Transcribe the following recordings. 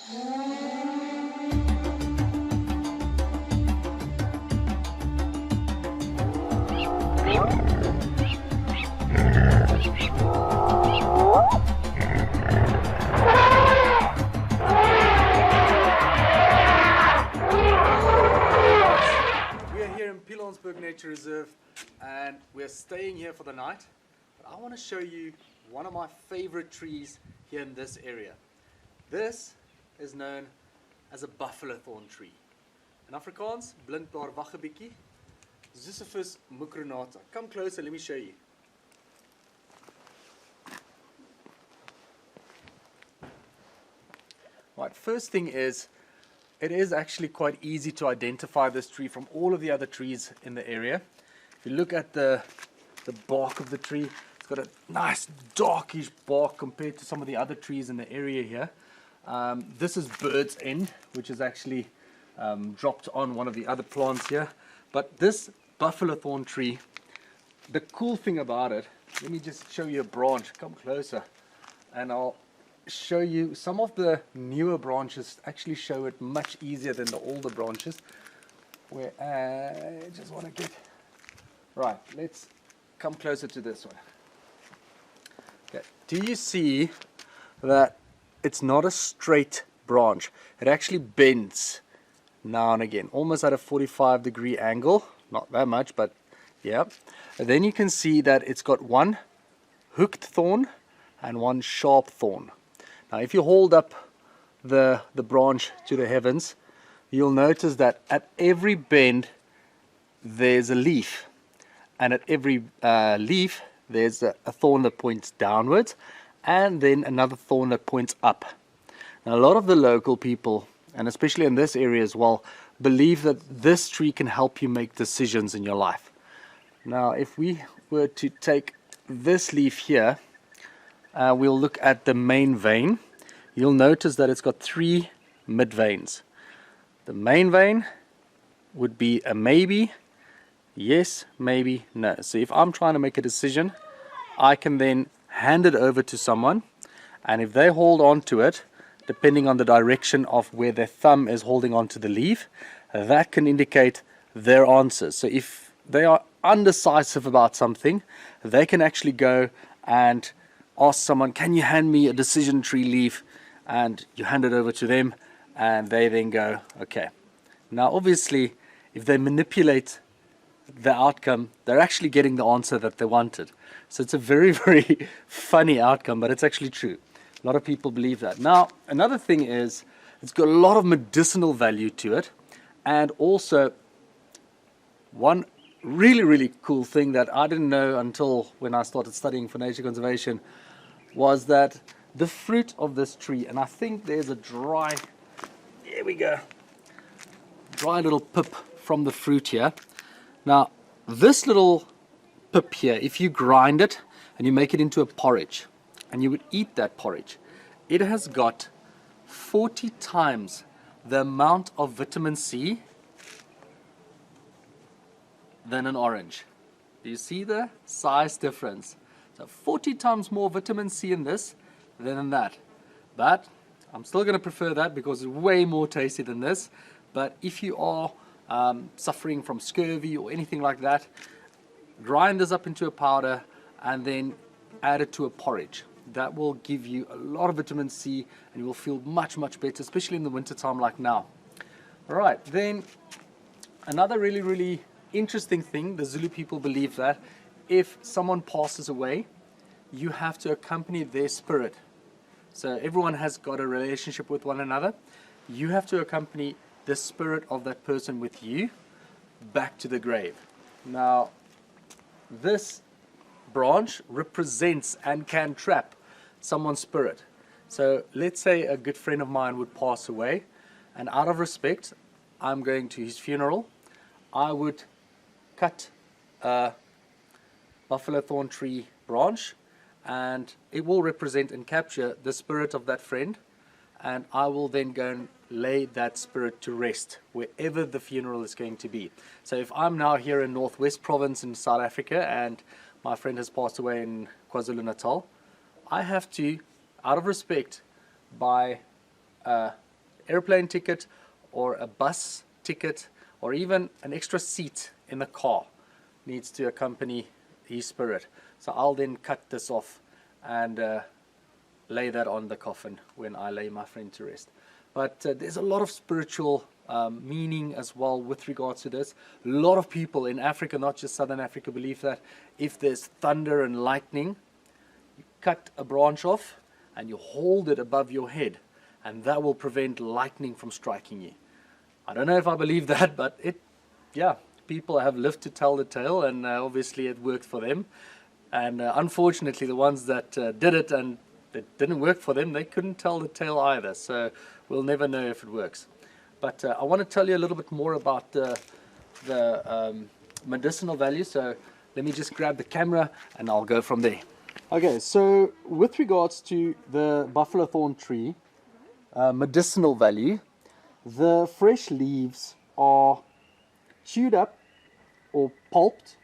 Nature Reserve, and we're staying here for the night. But I want to show you one of my favorite trees here in this area. This is known as a Buffalo Thorn Tree. In Afrikaans, Blinkblaar-wag, Ziziphus mucronata. Come closer, let me show you. Right, first thing is, it is actually quite easy to identify this tree from all of the other trees in the area. If you look at the bark of the tree, it's got a nice darkish bark compared to some of the other trees in the area here. This is bird's end, which is actually dropped on one of the other plants here. But this buffalo thorn tree, the cool thing about it, let me just show you a branch. Come closer and I'll show you some of the newer branches actually show it much easier than the older branches. Where I just want to get right, let's come closer to this one. Okay, do you see that it's not a straight branch? It actually bends now and again, almost at a 45-degree angle, not that much, but yeah. And then you can see that it's got one hooked thorn and one sharp thorn. Now if you hold up the branch to the heavens, you'll notice that at every bend there's a leaf, and at every leaf there's a thorn that points downwards and then another thorn that points up. Now a lot of the local people, and especially in this area as well, believe that this tree can help you make decisions in your life. Now if we were to take this leaf here, we'll look at the main vein. You'll notice that it's got three mid veins. The main vein would be a maybe, yes, maybe, no. So if I'm trying to make a decision, I can then hand it over to someone, and if they hold on to it, depending on the direction of where their thumb is holding on to the leaf, that can indicate their answers. So if they are undecisive about something, they can actually go and ask someone, can you hand me a decision tree leaf? And you hand it over to them, and they then go, okay. Now obviously, if they manipulate the outcome, they're actually getting the answer that they wanted. So it's a very, very funny outcome, but it's actually true. A lot of people believe that. Now, another thing is, it's got a lot of medicinal value to it, and also one really, really cool thing that I didn't know until when I started studying for nature conservation was that the fruit of this tree, and I think there's a dry, there we go, dry little pip from the fruit here. Now this little pip here, if you grind it and you make it into a porridge and you would eat that porridge, it has got 40 times the amount of vitamin C than an orange. Do you see the size difference? So 40 times more vitamin C in this than in that. But I'm still going to prefer that because it's way more tasty than this. But if you are suffering from scurvy or anything like that, grind this up into a powder and then add it to a porridge. That will give you a lot of vitamin C and you will feel much, much better, especially in the winter time like now. Alright, then another really, really interesting thing, the Zulu people believe that if someone passes away, you have to accompany their spirit. So everyone has got a relationship with one another. You have to accompany the spirit of that person with you back to the grave. Now, this branch represents and can trap someone's spirit. So let's say a good friend of mine would pass away, and out of respect, I'm going to his funeral. I would cut a buffalo thorn tree branch, and it will represent and capture the spirit of that friend, and I will then go and lay that spirit to rest wherever the funeral is going to be. So if I'm now here in Northwest Province in South Africa and my friend has passed away in KwaZulu-Natal, I have to, out of respect, buy a airplane ticket or a bus ticket or even an extra seat in the car needs to accompany his spirit. So I'll then cut this off and lay that on the coffin when I lay my friend to rest. But there's a lot of spiritual meaning as well with regards to this. A lot of people in Africa, not just Southern Africa, believe that if there's thunder and lightning, you cut a branch off and you hold it above your head, and that will prevent lightning from striking you. I don't know if I believe that, but yeah, people have lived to tell the tale, and obviously it worked for them. And unfortunately, the ones that did it and it didn't work for them, they couldn't tell the tale either. So we'll never know if it works. But I want to tell you a little bit more about the medicinal value. So let me just grab the camera and I'll go from there. Okay, so with regards to the buffalo thorn tree, medicinal value, the fresh leaves are chewed up or pulped,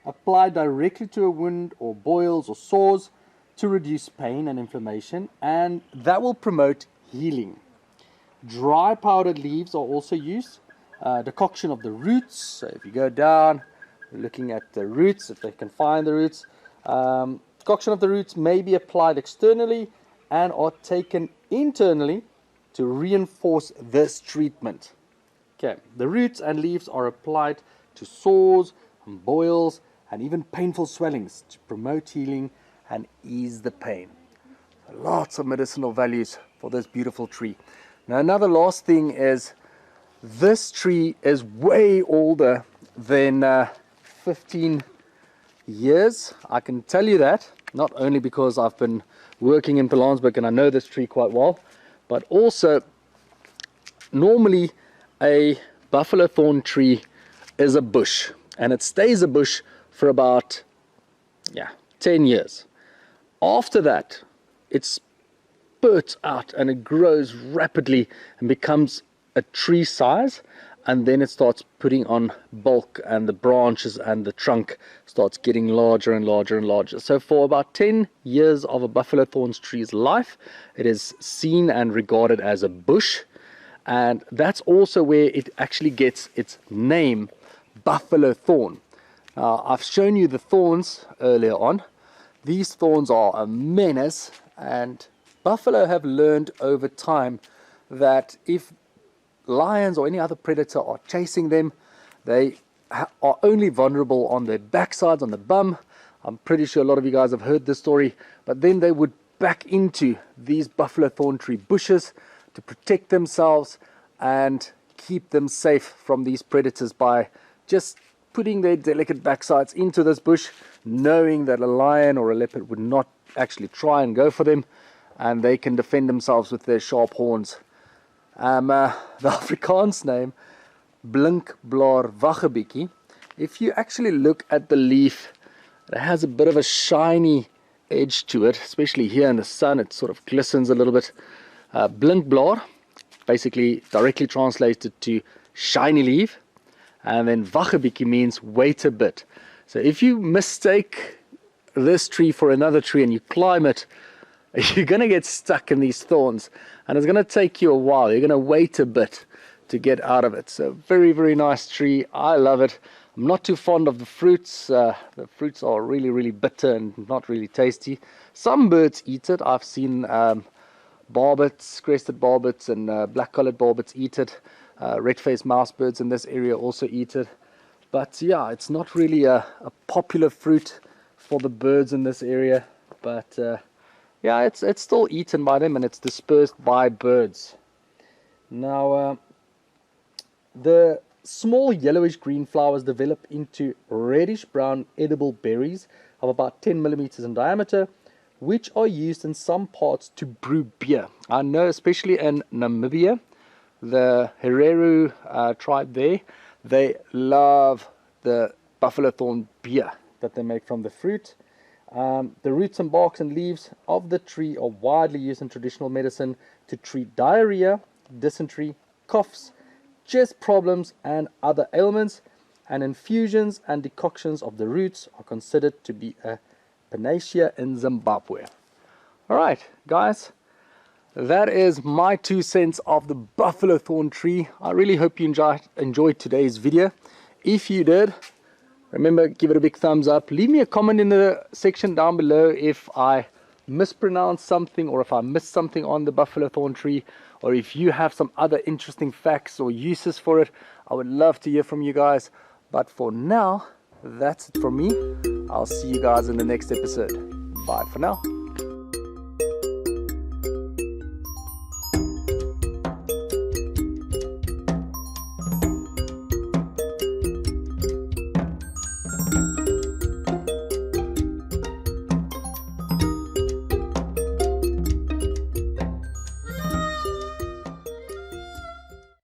applied directly to a wound or boils or sores to reduce pain and inflammation, and that will promote healing. Dry powdered leaves are also used. Decoction of the roots, so if you go down, we're looking at the roots, if they can find the roots. Decoction of the roots may be applied externally and are taken internally to reinforce this treatment. Okay, the roots and leaves are applied to sores and boils and even painful swellings to promote healing and ease the pain. Lots of medicinal values for this beautiful tree. Now another last thing is this tree is way older than 15 years. I can tell you that, not only because I've been working in Pilanesberg and I know this tree quite well, but also normally a buffalo thorn tree is a bush, and it stays a bush for about 10 years. After that, it spurts out and it grows rapidly and becomes a tree size, and then it starts putting on bulk, and the branches and the trunk starts getting larger and larger and larger. So for about 10 years of a buffalo thorn tree's life, it is seen and regarded as a bush, and that's also where it actually gets its name, buffalo thorn. I've shown you the thorns earlier on. These thorns are a menace, and buffalo have learned over time that if lions or any other predator are chasing them, they are only vulnerable on their backsides, on the bum. I'm pretty sure a lot of you guys have heard this story, but then they would back into these buffalo thorn tree bushes to protect themselves and keep them safe from these predators by just putting their delicate backsides into this bush, knowing that a lion or a leopard would not actually try and go for them, and they can defend themselves with their sharp horns. The Afrikaans name, Blinkblaar-wag, if you actually look at the leaf, it has a bit of a shiny edge to it, especially here in the sun. It sort of glistens a little bit. Blinkblaar, basically directly translated to shiny leaf, and then wag means wait a bit. So if you mistake this tree for another tree and you climb it, you're going to get stuck in these thorns, and it's going to take you a while. You're going to wait a bit to get out of it. So very, very nice tree. I love it. I'm not too fond of the fruits. The fruits are really, really bitter and not really tasty. Some birds eat it. I've seen barbets, crested barbets and black-collared barbets eat it. Red-faced mouse birds in this area also eat it. But yeah, it's not really a popular fruit for the birds in this area. But yeah, it's still eaten by them, and it's dispersed by birds. Now, the small yellowish green flowers develop into reddish brown edible berries of about 10 millimeters in diameter, which are used in some parts to brew beer. I know especially in Namibia, the Hereru tribe there, they love the buffalo thorn beer that they make from the fruit. The roots and barks and leaves of the tree are widely used in traditional medicine to treat diarrhea, dysentery, coughs, chest problems and other ailments, and infusions and decoctions of the roots are considered to be a panacea in Zimbabwe. Alright guys, that is my 2 cents of the Buffalo Thorn Tree. I really hope you enjoyed today's video. If you did, remember, give it a big thumbs up. Leave me a comment in the section down below if I mispronounced something or if I missed something on the Buffalo Thorn Tree, or if you have some other interesting facts or uses for it. I would love to hear from you guys. But for now, that's it from me. I'll see you guys in the next episode. Bye for now.